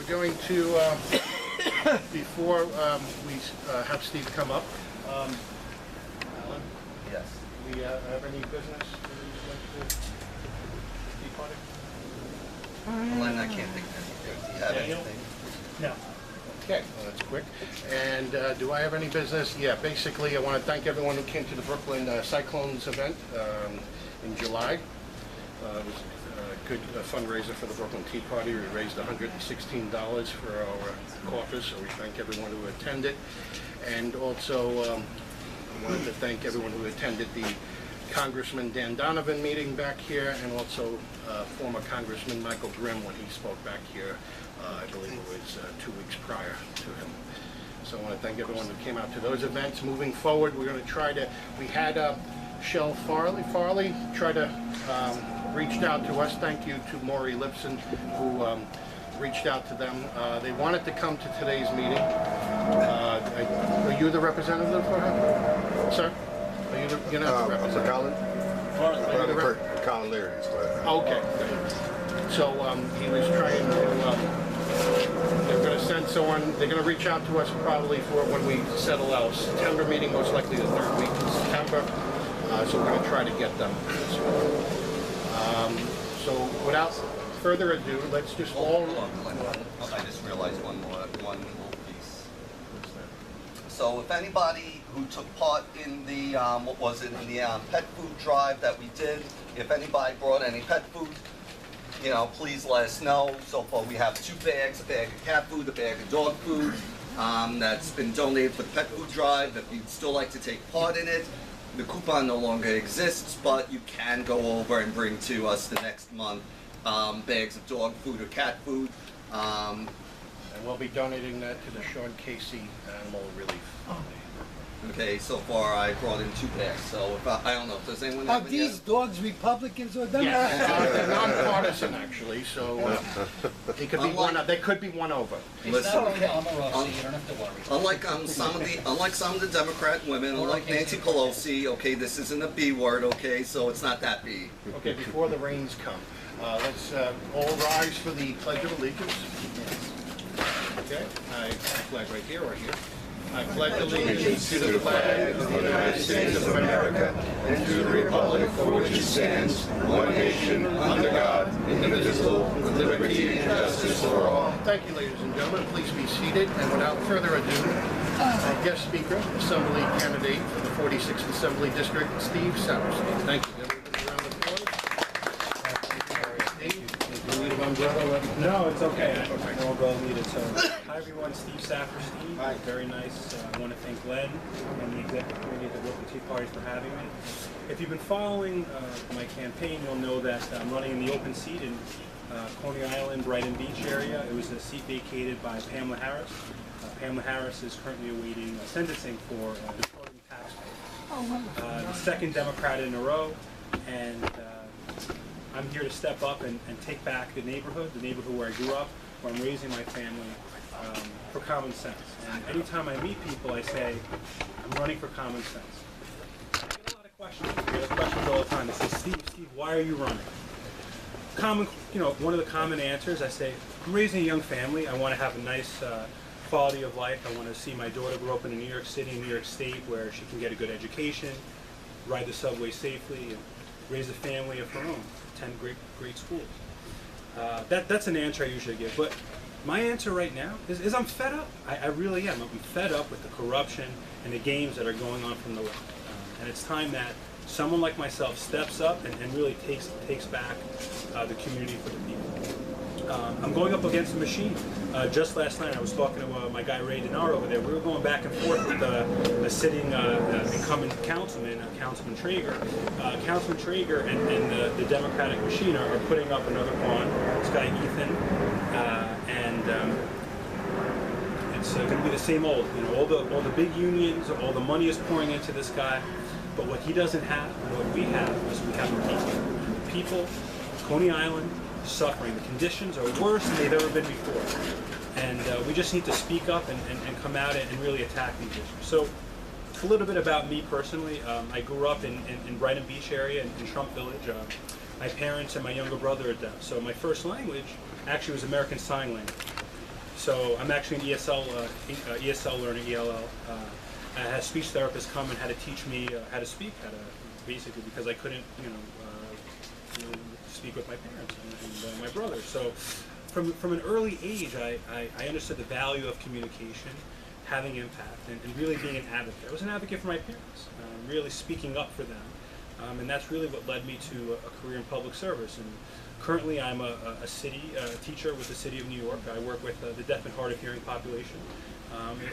we're going to, before we have Steve come up, Alan, Yes. do we have any business to be part of? Len, I can't think of anything. Do you have Daniel? anything? No. Okay, well, that's quick. And do I have any business? Yeah, basically, I want to thank everyone who came to the Brooklyn Cyclones event in July. It was a good fundraiser for the Brooklyn Tea Party. We raised $116 for our caucus, so we thank everyone who attended. And also, I wanted to thank everyone who attended the Congressman Dan Donovan meeting back here, and also former Congressman Michael Grimm when he spoke back here. I believe it was 2 weeks prior to him. So I want to thank everyone who came out to those events. Moving forward, we're going to try to, we had Shell Farley try to reached out to us. Thank you to Maury Lipson, who reached out to them. They wanted to come to today's meeting. Are you the representative for her? Sir? Are you the, you're not the representative? Colin Leary. Okay. So he was trying to, they're going to send someone, they're going to reach out to us probably for when we settle our September meeting, most likely the 3rd week in September. So we're going to try to get them as well. So without further ado, let's just all... I just realized one little piece. So if anybody who took part in the, what was it, in the pet food drive that we did, if anybody brought any pet food, you know, please let us know. So far we have 2 bags, a bag of cat food, a bag of dog food, that's been donated for the pet food drive. If you'd still like to take part in it, the coupon no longer exists, but you can go over and bring to us the next month bags of dog food or cat food. And we'll be donating that to the Sean Casey Animal Relief Fund. Okay, so far I brought in 2 bags, so if I don't know, does anyone Are have these dogs Republicans or Democrats? Yes, they're nonpartisan actually, so it could be one. They could be one over. Listen, I'm a Rossi, you don't have to worry. unlike some of the Democrat women, unlike Nancy Pelosi, okay, this isn't a B word, okay, so it's not that B. Okay, before the rains come, let's all rise for the Pledge of Allegiance. Okay, I flag right here or here. I pledge allegiance to the flag of the United States of America and to the republic for which it stands, one nation, under God, indivisible, with liberty and justice for all. Thank you, ladies and gentlemen. Please be seated. And without further ado, our guest speaker, Assembly candidate for the 46th Assembly District, Steve Saperstein. Thank you. Everybody around the corner. Do you need an umbrella? No, it's okay. No umbrella needed. So, hi everyone, Steve Saperstein. Hi. Very nice. I want to thank Len and the executive committee of the Brooklyn Tea Party for having me. If you've been following my campaign, you'll know that I'm running in the open seat in Coney Island, Brighton Beach area. It was a seat vacated by Pamela Harris. Pamela Harris is currently awaiting sentencing for defrauding taxpayers. The second Democrat in a row, and I'm here to step up and take back the neighborhood where I grew up, where I'm raising my family, for common sense. And anytime I meet people, I say, I'm running for common sense. I get a lot of questions. I get questions all the time. They say, Steve, why are you running? One of the common answers, I say, I'm raising a young family. I want to have a nice quality of life. I want to see my daughter grow up in New York City, New York State, where she can get a good education, ride the subway safely, and raise a family of her own, attend great schools. That's an answer I usually give. But my answer right now is I'm fed up. I really am. I'm fed up with the corruption and the games that are going on from the left. And it's time that someone like myself steps up and really takes back the community for the people. I'm going up against a machine. Just last night I was talking to my guy Ray Denaro over there. We were going back and forth with the sitting incumbent councilman, Councilman Traeger. Councilman Traeger and the Democratic machine are putting up another pawn. This guy Ethan, and it's going to be the same old. All the big unions, all the money is pouring into this guy. But what he doesn't have, and what we have, is we have the people, Coney Island, suffering. The conditions are worse than they've ever been before. And we just need to speak up and come out and really attack these issues. So a little bit about me personally. I grew up in Brighton Beach area, in Trump Village. My parents and my younger brother are deaf. So my first language actually was American Sign Language. So I'm actually an ESL learner, ELL. I had a speech therapist come and had to teach me how to speak, basically because I couldn't, speak with my parents and my brother. So from an early age, I understood the value of communication, having impact, and really being an advocate. I was an advocate for my parents, really speaking up for them. And that's really what led me to a career in public service. And currently I'm a city teacher with the City of New York. I work with the deaf and hard of hearing population.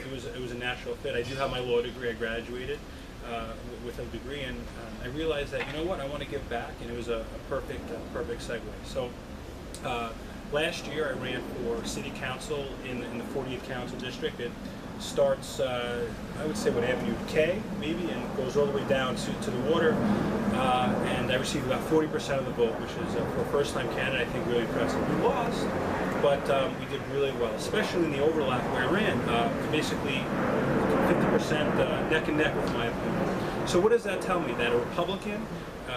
It was a natural fit. I do have my law degree. I graduated with a degree, and I realized that, I want to give back, and it was a perfect segue. So last year I ran for city council in the 40th council district. It starts, I would say, what, Avenue K, maybe, and goes all the way down to the water. And I received about 40% of the vote, which is, for a first-time candidate, I think really impressive. We lost, but we did really well, especially in the overlap where I ran, basically 50% neck and neck with my opponent. So what does that tell me? That a Republican,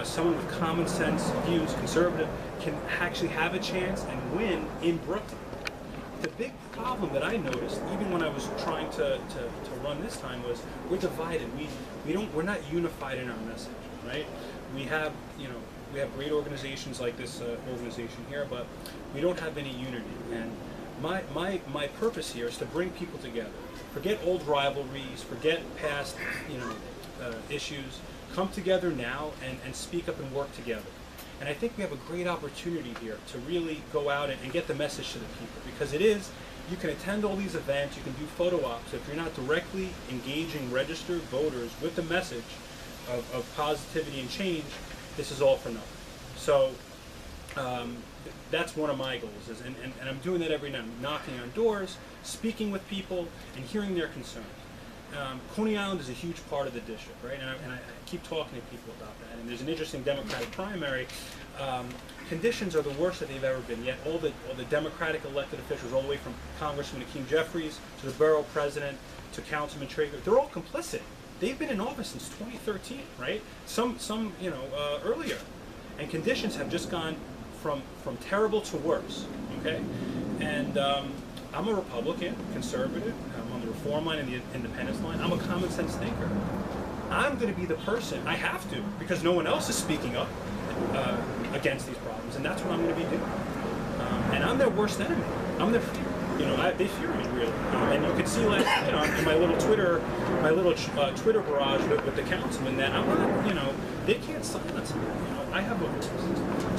someone with common sense views, conservative, can actually have a chance and win in Brooklyn. The big problem that I noticed, even when I was trying to run this time, was we're divided. We're not unified in our message, right? We have great organizations like this organization here, but we don't have any unity. And my purpose here is to bring people together. Forget old rivalries, forget past issues. Come together now and speak up and work together. And I think we have a great opportunity here to really go out and get the message to the people, because you can attend all these events, you can do photo ops. If you're not directly engaging registered voters with the message of positivity and change, this is all for nothing. So that's one of my goals, and I'm doing that every night. I'm knocking on doors, speaking with people, and hearing their concerns. Coney Island is a huge part of the district, right? And I keep talking to people about that. And there's an interesting Democratic primary. Conditions are the worst that they've ever been. Yet all the Democratic elected officials, all the way from Congressman Akeem Jeffries to the borough president to Councilman Traeger, they're all complicit. They've been in office since 2013, right? Some earlier, and conditions have just gone from terrible to worse. Okay, and I'm a Republican, conservative. I'm on the reform line and the independence line. I'm a common sense thinker. I'm going to be the person, I have to, because no one else is speaking up against these problems, and that's what I'm going to be doing. And I'm their worst enemy. I'm their fear. They fear me, really. And you could see last night in my little Twitter barrage with the councilman that I'm not, they can't silence me. I have a voice.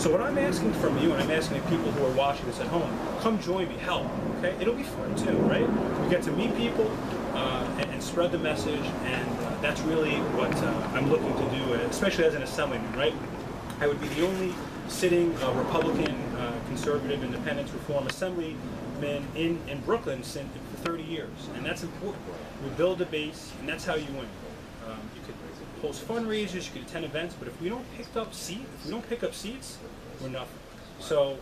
So what I'm asking from you, and I'm asking the people who are watching this at home, come join me, help, okay? It'll be fun too, right? We get to meet people and spread the message, and that's really what I'm looking to do, especially as an assemblyman, right? I would be the only sitting Republican, conservative, independence, reform assemblyman in Brooklyn for 30 years, and that's important. We build a base, and that's how you win. You could host fundraisers, you could attend events, but if we don't pick up seats, we're nothing. So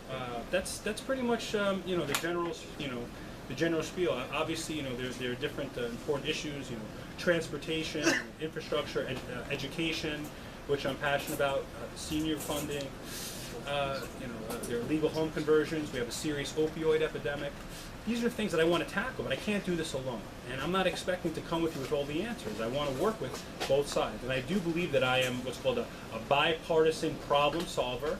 that's pretty much the general spiel. Obviously, there are different important issues, transportation, infrastructure, education, which I'm passionate about, senior funding. There are legal home conversions. We have a serious opioid epidemic. These are things that I want to tackle, but I can't do this alone. And I'm not expecting to come with you with all the answers. I want to work with both sides. And I do believe that I am what's called a bipartisan problem solver,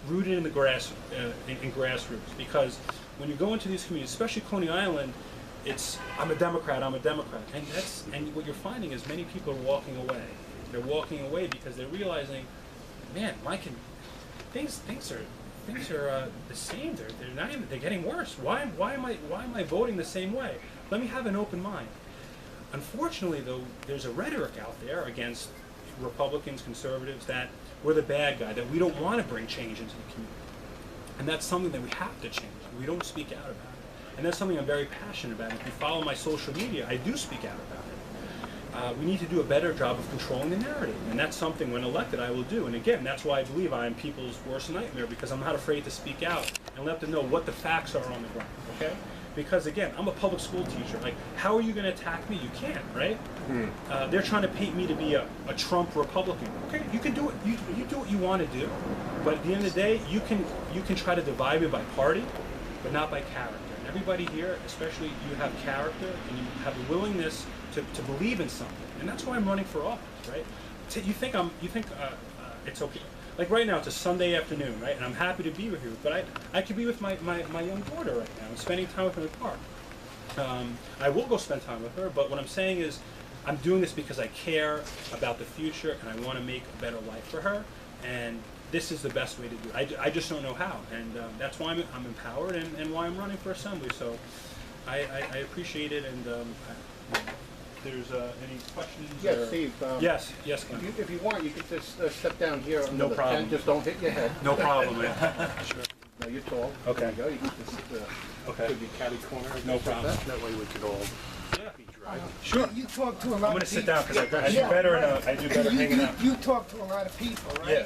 rooted in the grassroots. Because when you go into these communities, especially Coney Island, it's I'm a Democrat, and what you're finding is many people are walking away. They're walking away because they're realizing, man, things are the same. They're getting worse. Why am I voting the same way? Let me have an open mind. Unfortunately, though, there's a rhetoric out there against Republicans, conservatives, that we're the bad guy, that we don't want to bring change into the community. And that's something that we have to change. We don't speak out about it. And that's something I'm very passionate about. If you follow my social media, I do speak out about it. We need to do a better job of controlling the narrative. And that's something, when elected, I will do. And again, that's why I believe I am people's worst nightmare, because I'm not afraid to speak out and let them know what the facts are on the ground, okay? Because again, I'm a public school teacher. Like, how are you going to attack me? You can't, right? They're trying to paint me to be a Trump Republican. Okay, you can do it. You do what you want to do, but at the end of the day, you can try to divide me by party, but not by character. And everybody here, especially you, have character and you have a willingness to believe in something, and that's why I'm running for office, right? You think it's okay. Like right now, it's a Sunday afternoon, right? And I'm happy to be with you, but I could be with my young daughter right now and spending time with her in the park. I will go spend time with her, but what I'm saying is I'm doing this because I care about the future and I want to make a better life for her, and this is the best way to do it. I just don't know how, and that's why I'm empowered and why I'm running for assembly. So I appreciate it, and if there's any questions? Yes, or... Steve. Yes, Glenn. If you want, you could just step down here under No the problem. tent. Just don't hit your head. No problem, man. Sure. No, you're tall. Okay. There you go. You can just Okay. give you catty corner. No just like problem. That way we could all Yeah. be driving. Sure. You talk to a lot I'm of going to sit people. down because I do Yeah, better. right. I do better hanging out. You talk to a lot of people, right? Yeah.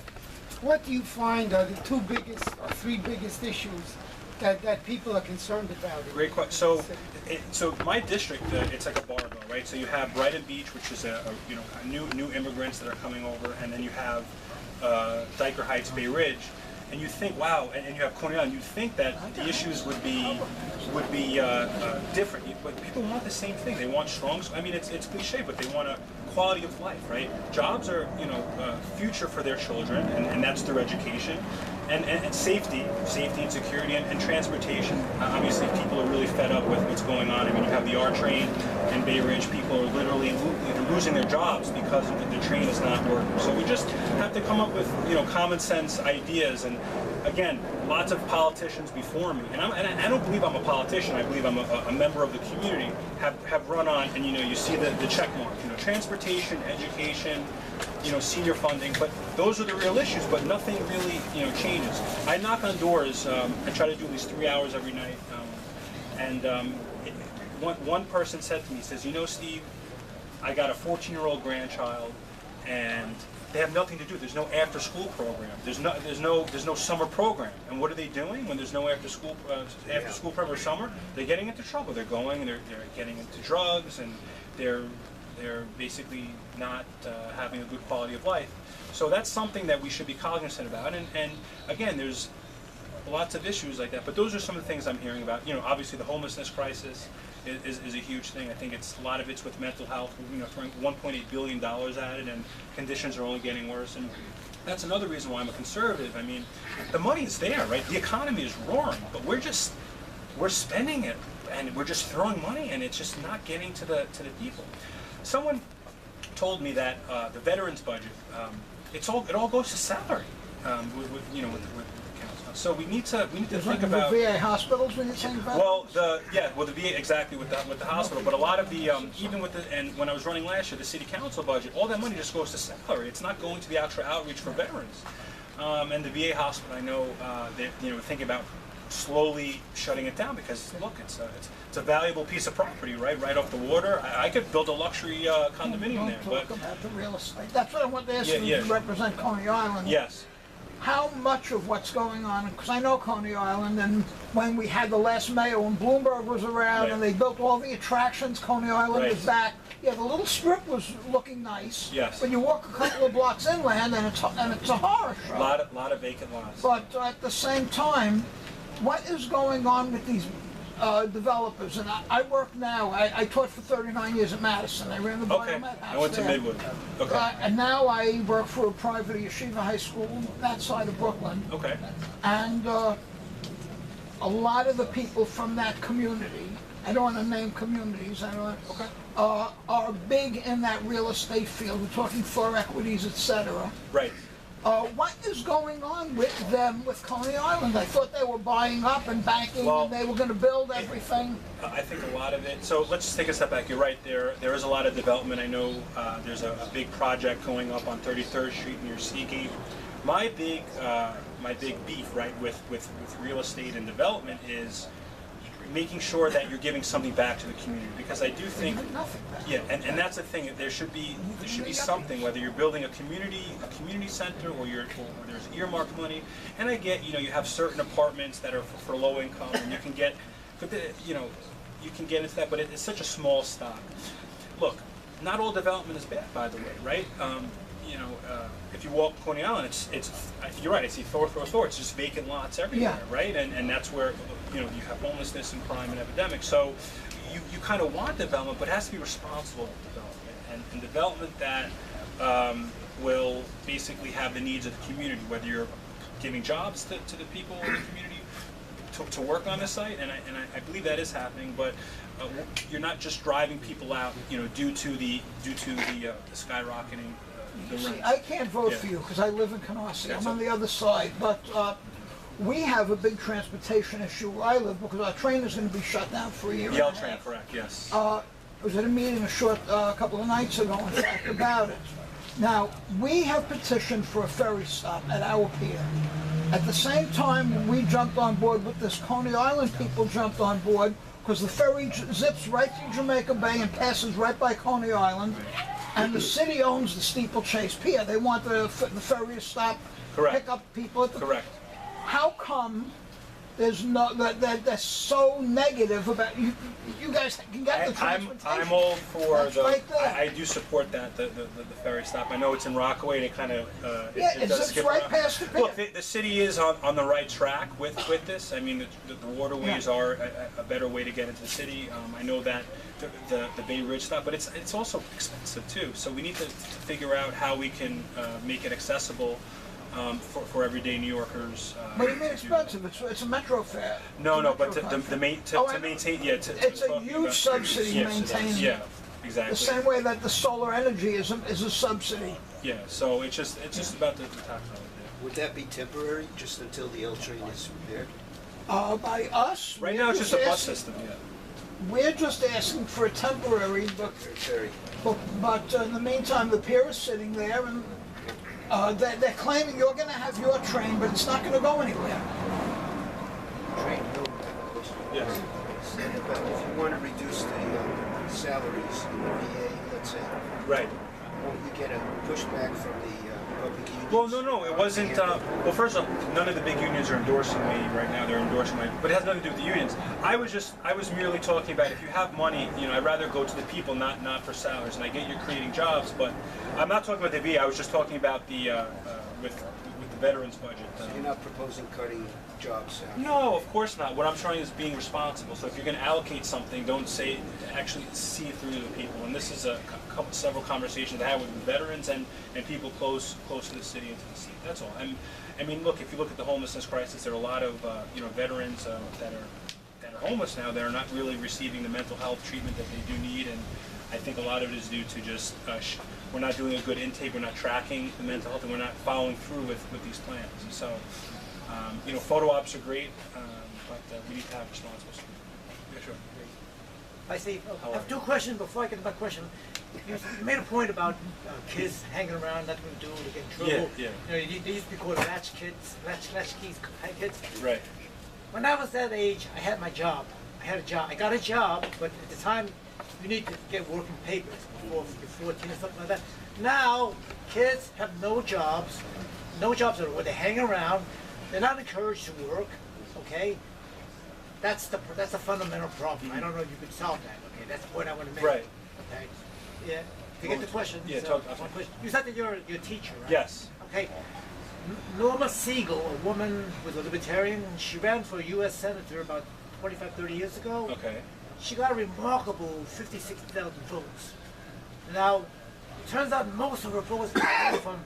What do you find are the two biggest or three biggest issues that people are concerned about? Great question. So my district, it's like a barbell, right? So you have Brighton Beach, which is a new immigrants that are coming over, and then you have Dyker Heights, Bay Ridge, and you think, wow, and you have Coney Island. You think that the issues would be different, but people want the same thing. They want strong. I mean, it's cliche, but they want a quality of life, right? Jobs are future for their children, and that's their education. And safety and security and transportation. Obviously, people are really fed up with what's going on. I mean, you have the R train in Bay Ridge. People are literally losing their jobs because the train is not working. So we just have to come up with common sense ideas. And again, lots of politicians before me, and I don't believe I'm a politician. I believe I'm a member of the community. Have run on, and you see the check mark. Transportation, education. Senior funding, but those are the real issues, but nothing really, changes. I knock on doors, I try to do at least 3 hours every night, one person said to me, he says, Steve, I got a 14-year-old grandchild, and they have nothing to do. There's no after-school program. There's no summer program. And what are they doing when there's no after-school program or summer? They're getting into trouble. They're going and they're getting into drugs, and they're basically not having a good quality of life. So that's something that we should be cognizant about. And again, there's lots of issues like that. But those are some of the things I'm hearing about. Obviously the homelessness crisis is a huge thing. I think a lot of it's with mental health. Throwing $1.8 billion at it, and conditions are only getting worse. And that's another reason why I'm a conservative. I mean, the money is there, right? The economy is roaring, but we're spending it, and we're just throwing money, and it's just not getting to the people. Someone told me that the veterans budget, it all goes to salary, with the council. So we need to think about the VA hospitals when you're saying about. Well, the VA exactly with the hospital, but a lot of the even with and when I was running last year, the city council budget, all that money just goes to salary. It's not going to the actual outreach for veterans. And the VA hospital, I know they're thinking about slowly shutting it down because look, it's a valuable piece of property, right off the water. I could build a luxury condominium there. Talk But about the real estate. That's what I want to ask you. Yeah. You represent Coney Island. yes, How much of what's going on? Because I know Coney Island, and when we had the last mayor, when Bloomberg was around, Right. and they built all the attractions, Coney Island Right. is back. Yeah, the little strip was looking nice. Yes. But you walk a couple of blocks inland, and it's a horror show. a lot of vacant lots. But at the same time, what is going on with these developers? And I work now, I taught for 39 years at Madison. I ran the Okay, biomed house I went to there. Midwood. Okay, And now I work for a private yeshiva high school, that side of Brooklyn. okay, And a lot of the people from that community, I don't want to name communities, are big in that real estate field. We're talking for equities, etc. right. What is going on with them with Coney Island? I thought they were buying up and banking, Well, and they were going to build everything. I think a lot of it. So let's just take a step back. You're right. There is a lot of development. I know there's a big project going up on 33rd Street near Seagate. My big beef, right, with real estate and development is making sure that you're giving something back to the community, because I do think, Nothing. yeah, and that's the thing. There should be something, whether you're building a community center, or there's earmarked money. And I get, you have certain apartments that are for low income, and you can get, you can get into that, but it's such a small stock. Look, not all development is bad, by the way, right? If you walk Coney Island, it's you're right. I see Thor. It's just vacant lots everywhere, Yeah. right? And that's where you have homelessness and crime and epidemic. So you kind of want development, but it has to be responsible development and development that will basically have the needs of the community, whether you're giving jobs to the people in the community to work on the site, and I believe that is happening, but you're not just driving people out, due to the skyrocketing the See, rent. I can't vote Yeah. for you because I live in Canarsie. That's I'm on okay. the other side, but we have a big transportation issue where I live because our train is going to be shut down for a year and a Train, half. correct? Yes. I was at a meeting a couple of nights ago, in fact, about it. Now, we have petitioned for a ferry stop at our pier. At the same time, when we jumped on board with this, Coney Island people jumped on board because the ferry zips right through Jamaica Bay and passes right by Coney Island. And the city owns the Steeplechase Pier. They want the ferry to stop, Correct. pick up people at the... Correct. How come there's no they're so negative about you? You guys can get the transportation. I'm all for That's right there. I do support that the ferry stop. I know it's in Rockaway and it kind of Yeah, it does zips skip right around. past the pier. Look, the city is on the right track with this. I mean, the waterways Yeah. are a better way to get into the city. I know that the Bay Ridge stop, but it's also expensive too. So we need to figure out how we can make it accessible for everyday New Yorkers. What do you mean to do that. expensive? It's a metro fare. No, It's a but metro to fare. maintain, Oh, I to know. maintain, yeah. It's a talking huge about- subsidy Yes, it is. maintaining. Yeah, exactly. The same way that the solar energy is a subsidy. Yeah, so it's just about the tax on it. Would that be temporary, just until the L train is repaired? By us, Right we're now, it's just a bus asking- system. Yeah. We're just asking for a temporary, Ferry. but in the meantime, the pier is sitting there, and they're claiming you're going to have your train, but it's not going to go anywhere. Train, no. Yes. But if you want to reduce the salaries in the VA, let's say, Right. won't you get a pushback from the public unions? Well, no, it wasn't. Well, first off, none of the big unions are endorsing me right now. They're endorsing my, but it has nothing to do with the unions. I was merely talking about if you have money, I'd rather go to the people, not for salaries. And I get you're creating jobs, but I'm not talking about the VA. I was just talking about the with the veterans budget. So you're not proposing cutting jobs out? No, of course not. What I'm trying is being responsible. So if you're going to allocate something, don't actually see it through to the people. And this is several conversations I had with veterans and people close to the city and to the city. That's all. I mean, look, if you look at the homelessness crisis, there are a lot of veterans that are homeless now that are not really receiving the mental health treatment that they do need. And I think a lot of it is due to just we're not doing a good intake, we're not tracking the mental health, and we're not following through with these plans. So. Photo ops are great, but we need to have responsible students. Yeah, sure. I see. How I are have two questions before I get to my question. You made a point about kids hanging around, nothing to do, they get in trouble. Yeah. They used to be called latch kids, latchkeys kids. Right. When I was that age, I had my job. I got a job, but at the time, you need to get working papers before you're 14 or something like that. Now, kids have no jobs at all. They hang around. They're not encouraged to work. Okay. That's the fundamental problem. I don't know if you could solve that. Okay, that's the point I want to make. Right. Okay. Yeah. To get the question. Yeah, so, talk- one question. You said that you're a teacher, right? Yes. Okay. Norma Siegel, a woman was a libertarian. She ran for U.S. Senator about 25, 30 years ago. Okay. She got a remarkable 50, 60,000 votes. Now, it turns out most of her votes came from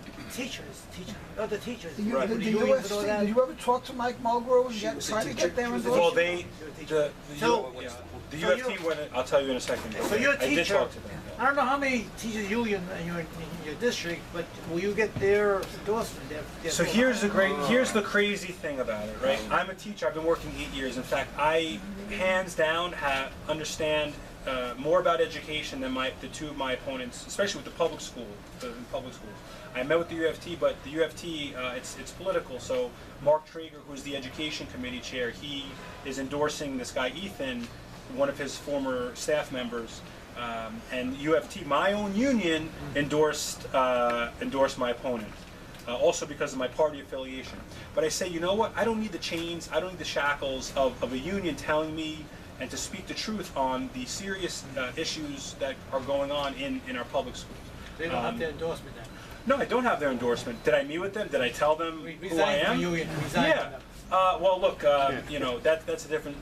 other teachers. Did Right. with did the you unions and all ever that. did you ever talk to Mike Mulgrew and She was a try to teacher. get their She was a endorsement? Well, the So UFT you're- went. I'll tell you in a second. So you're a I did teacher. talk to them. I don't know how many teachers union in your district, but will you get their endorsement? So here's the crazy thing about it, right? I'm a teacher. I've been working 8 years. In fact, I hands down understand more about education than the two of my opponents, especially with the public schools. I met with the UFT, but the UFT it's political. So Mark Traeger, who's the education committee chair, he is endorsing this guy Ethan, one of his former staff members. And UFT, my own union, endorsed my opponent, also because of my party affiliation. But I say, you know what? I don't need the chains, I don't need the shackles of a union telling me and to speak the truth on the serious issues that are going on in our public schools. They don't have their endorsement then. No, I don't have their endorsement. Did I meet with them? Did I tell them who I Resign from am? union. Resign Yeah. from them. Well, look, you know, that's a different.